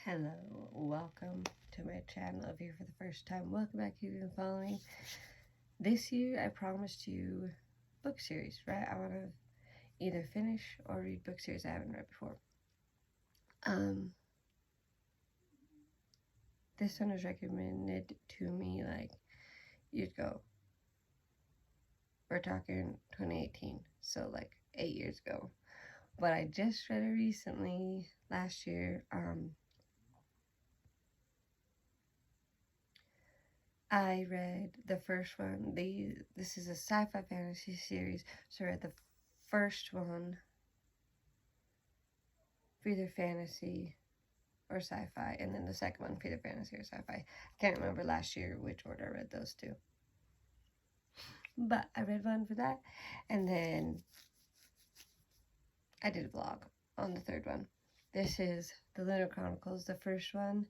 Hello, welcome to my channel. If you're for the first time, welcome back if you've been following. This year, I promised you book series, right? I want to either finish or read book series I haven't read before. This one was recommended to me like years ago. We're talking 2018, so like 8 years ago. But I just read it recently, last year. I read the first one. This is a sci-fi fantasy series, so I read the first one for either fantasy or sci-fi, and then the second one for either fantasy or sci-fi. I can't remember last year which order I read those two. But I read one for that, and then I did a vlog on the third one. This is the Lunar Chronicles. The first one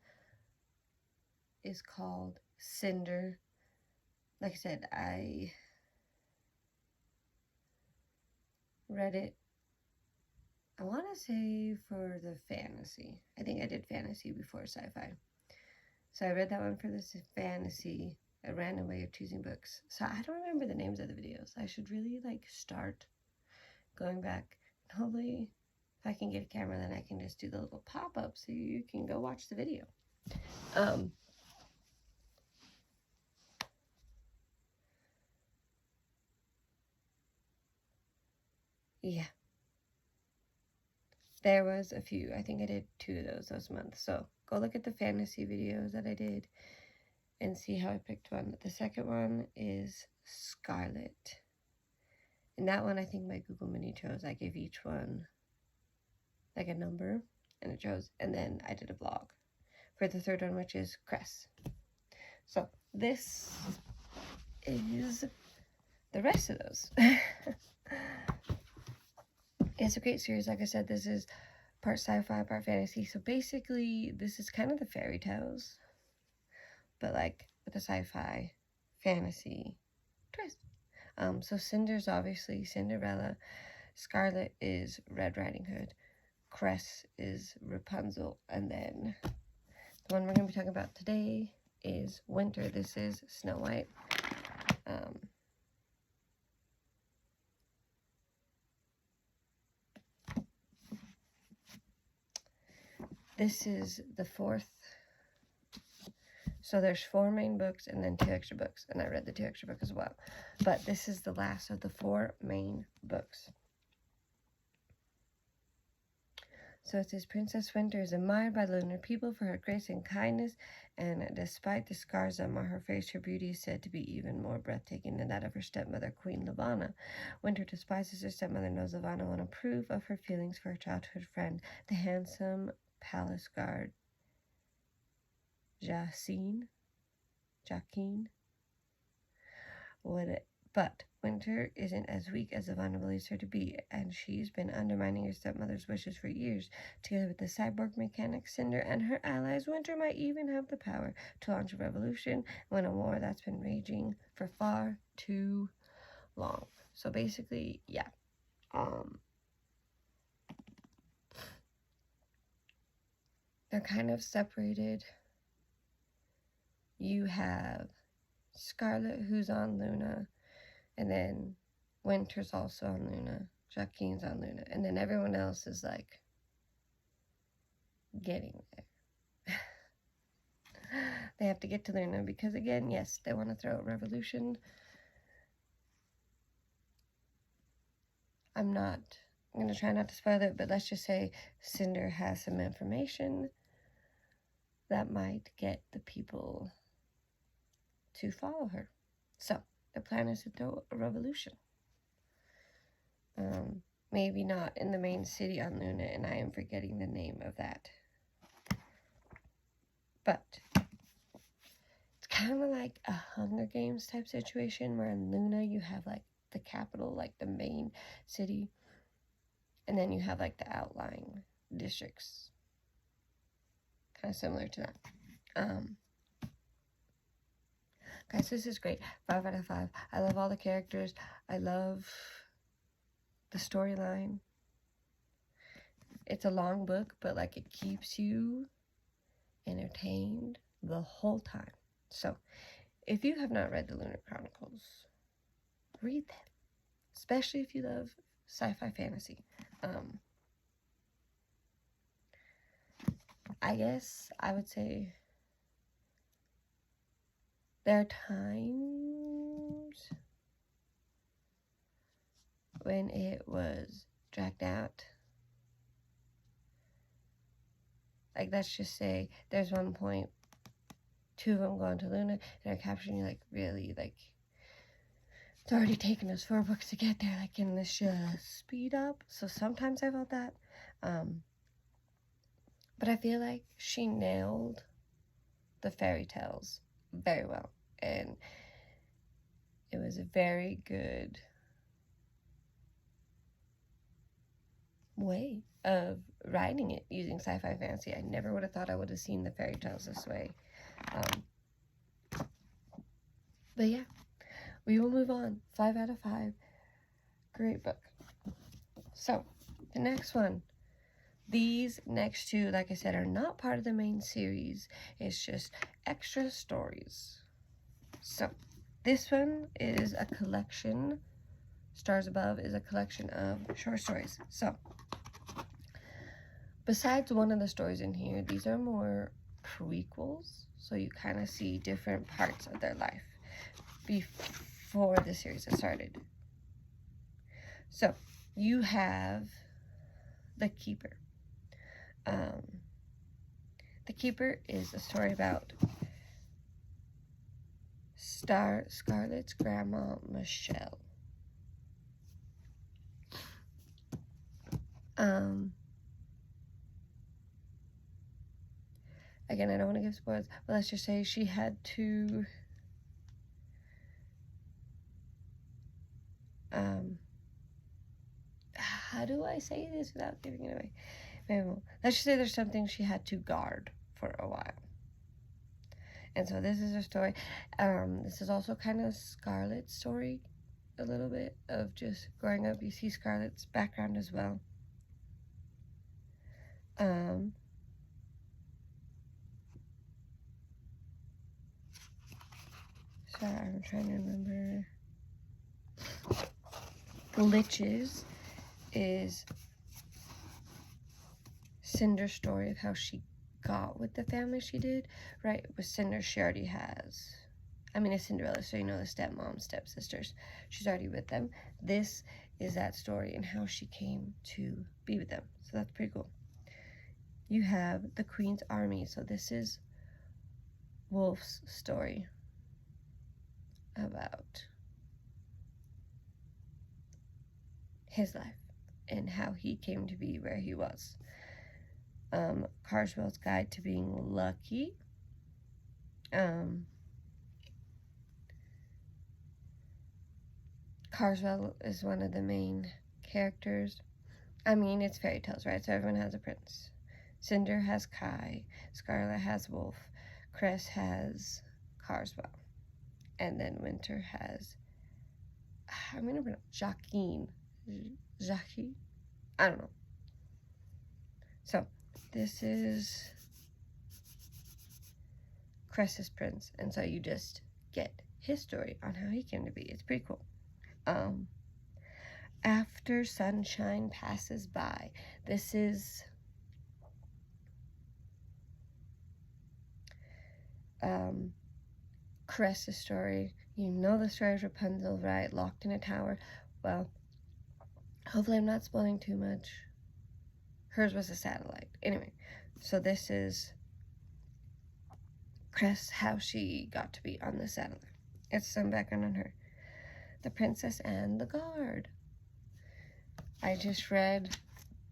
is called Cinder. Like I said, I read it, I want to say, for the fantasy. I think I did fantasy before sci-fi. So I read that one for this fantasy, a random way of choosing books. So I don't remember the names of the videos. I should really start going back. Hopefully, if I can get a camera, then I can just do the little pop-up so you can go watch the video. Yeah. There was a few. I think I did 2 of those months. So go look at the fantasy videos that I did and see how I picked one. The second one is Scarlet. And that one, I think my Google Mini chose. I gave each one like a number and it chose. And then I did a vlog for the third one, which is Cress. So this is the rest of those. It's a great series. Like I said, this is part sci-fi, part fantasy. So basically, this is kind of the fairy tales, but like with a sci-fi fantasy twist. So Cinder's obviously Cinderella. Scarlet is Red Riding Hood. Cress is Rapunzel. And then the one we're going to be talking about today is Winter. This is Snow White. This is the fourth. So there's 4 main books and then 2 extra books. And I read the 2 extra books as well. But this is the last of the 4 main books. So it says, Princess Winter is admired by the lunar people for her grace and kindness, and despite the scars that mar her face, her beauty is said to be even more breathtaking than that of her stepmother, Queen Lavanna. Winter despises her stepmother, knows Lavanna won't approve of her feelings for her childhood friend, the handsome palace guard, Jacqueline. But Winter isn't as weak as Lavanna believes her to be, and she's been undermining her stepmother's wishes for years. Together with the cyborg mechanic Cinder and her allies, Winter might even have the power to launch a revolution when a war that's been raging for far too long. So basically, yeah. They're kind of separated. You have Scarlet, who's on Luna, and then Winter's also on Luna, Jacqueline's on Luna, and then everyone else is like getting there. They have to get to Luna because, again, yes, they want to throw a revolution. I'm going to try not to spoil it, but let's just say Cinder has some information that might get the people to follow her. So the plan is to throw a revolution. Maybe not in the main city on Luna, and I am forgetting the name of that. But it's kind of like a Hunger Games type situation, where in Luna you have like the capital, like the main city, and then you have like the outlying districts. Kind of similar to that. Guys, this is great. 5 out of 5. I love all the characters. I love the storyline. It's a long book, but like it keeps you entertained the whole time. So, if you have not read the Lunar Chronicles, read them, especially if you love sci-fi fantasy. I guess I would say there are times when it was dragged out. Like, let's just say there's one point, 2 of them go into Luna and they're capturing you, like, really, like, it's already taken us 4 books to get there, like, can this just speed up? So sometimes I felt that. But I feel like she nailed the fairy tales very well. And it was a very good way of writing it using sci-fi fantasy. I never would have thought I would have seen the fairy tales this way. But yeah, we will move on. 5 out of 5. Great book. So, the next one. These next 2, like I said, are not part of the main series. It's just extra stories. So, this one is a collection. Stars Above is a collection of short stories. So, besides one of the stories in here, these are more prequels. So, you kind of see different parts of their life before the series has started. So, you have The Keeper. The Keeper is a story about Scarlett's grandma, Michelle. Again, I don't want to give spoilers, but let's just say she had to how do I say this without giving it away? Maybe let's just say there's something she had to guard for a while. And so this is her story. This is also kind of Scarlett's story, a little bit of just growing up. You see Scarlett's background as well. Sorry, I'm trying to remember. Glitches is Cinder's story of how she got with the family she did, right? With Cinder, she already has, I mean, it's Cinderella, so you know the stepmom, stepsisters. She's already with them. This is that story and how she came to be with them. So that's pretty cool. You have The Queen's Army. So this is Wolf's story about his life and how he came to be where he was. Carswell's Guide to Being Lucky. Carswell is one of the main characters. I mean, it's fairy tales, right? So everyone has a prince. Cinder has Kai. Scarlett has Wolf. Cress has Carswell. And then Winter has, I'm going to pronounce Jacqueline. Jackie? I don't know. So, this is Cress's prince. And so you just get his story on how he came to be. It's pretty cool. After Sunshine Passes By. This is Cress's story. You know the story of Rapunzel, right? Locked in a tower. Well, hopefully I'm not spoiling too much. Hers was a satellite. Anyway, so this is Cress, how she got to be on the satellite. It's some background on her. The Princess and the Guard. I just read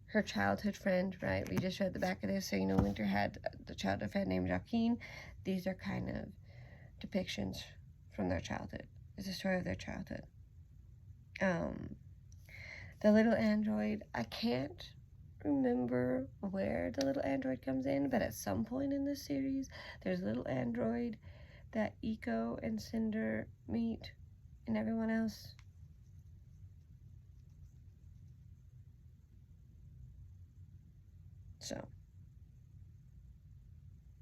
her childhood friend, right? We just read the back of this, so you know Winter had the childhood friend named Joaquin. These are kind of depictions from their childhood. It's a story of their childhood. The little android, I can't remember where the little android comes in, but at some point in this series, there's a little android that Eco and Cinder meet, and everyone else. So,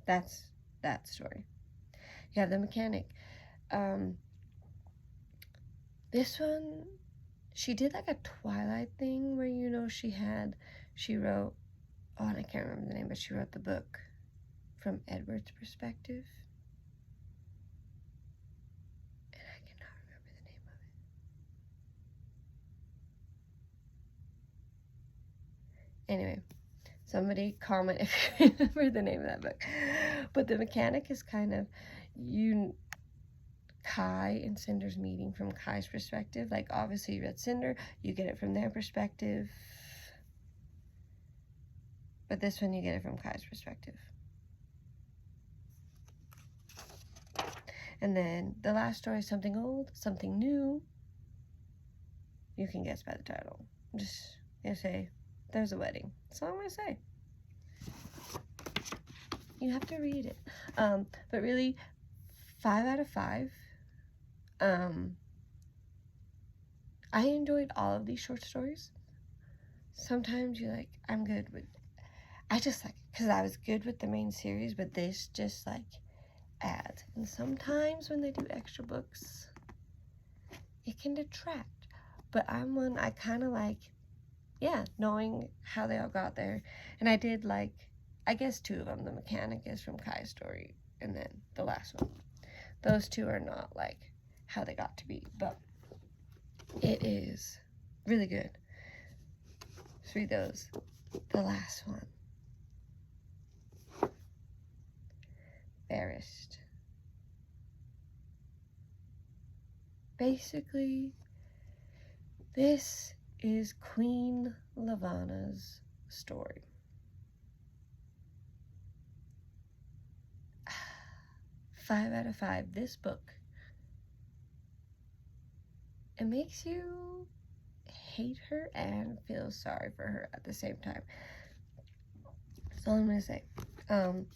That's that story. You have the mechanic. This one, she did like a Twilight thing where, you know, she wrote, oh, and I can't remember the name, but she wrote the book from Edward's perspective. And I cannot remember the name of it. Anyway, somebody comment if you remember the name of that book. But the mechanic is kind of, Kai and Cinder's meeting from Kai's perspective. Like, obviously you read Cinder, you get it from their perspective. But this one, you get it from Kai's perspective. And then the last story is something old, something new. You can guess by the title. I'm just gonna say, there's a wedding. That's all I'm gonna say. You have to read it. But really, 5 out of 5. I enjoyed all of these short stories. Sometimes you're like, I just like, because I was good with the main series, but this just like adds. And sometimes when they do extra books, it can detract. But I'm one, I kind of like, yeah, knowing how they all got there. And I did like, I guess 2 of them. The mechanic is from Kai's story, and then the last one. Those 2 are not like how they got to be, but it is really good. Let's read those. The last one. Embarrassed. Basically, this is Queen Lavanna's story. Five out of 5. This book, it makes you hate her and feel sorry for her at the same time. That's all I'm gonna say. But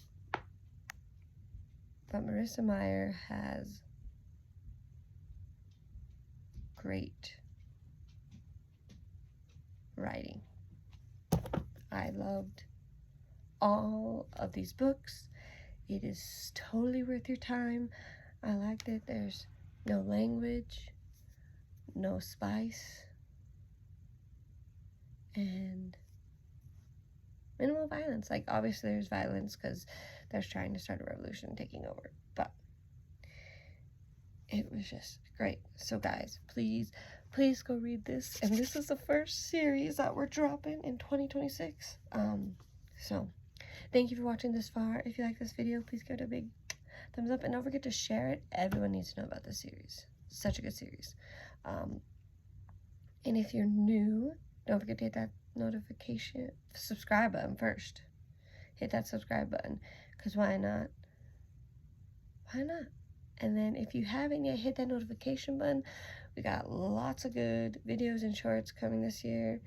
Marissa Meyer has great writing. I loved all of these books. It is totally worth your time. I like that there's no language, no spice, and minimal violence. Like, obviously there's violence because they're trying to start a revolution taking over, but it was just great. So guys, please go read this. And this is the first series that we're dropping in 2026. So thank you for watching this far. If you like this video, please give it a big thumbs up, and don't forget to share it. Everyone needs to know about this series. Such a good series. And if you're new, don't forget to hit that notification subscribe button first. Hit that subscribe button, because why not? And then if you haven't yet, hit that notification button. We got lots of good videos and shorts coming this year.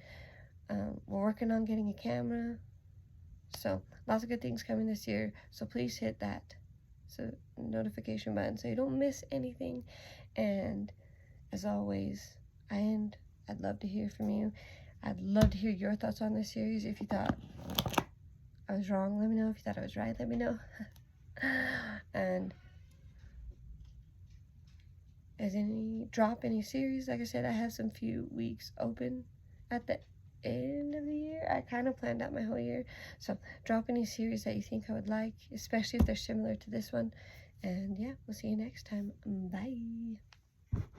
We're working on getting a camera, so lots of good things coming this year. So please hit that notification button so you don't miss anything. And as always, I'd love to hear from you. I'd love to hear your thoughts on this series. If you thought I was wrong, let me know. If you thought I was right, let me know. And as drop any series, like I said, I have some few weeks open at the end of the year. I kind of planned out my whole year. So drop any series that you think I would like, especially if they're similar to this one. And yeah, we'll see you next time.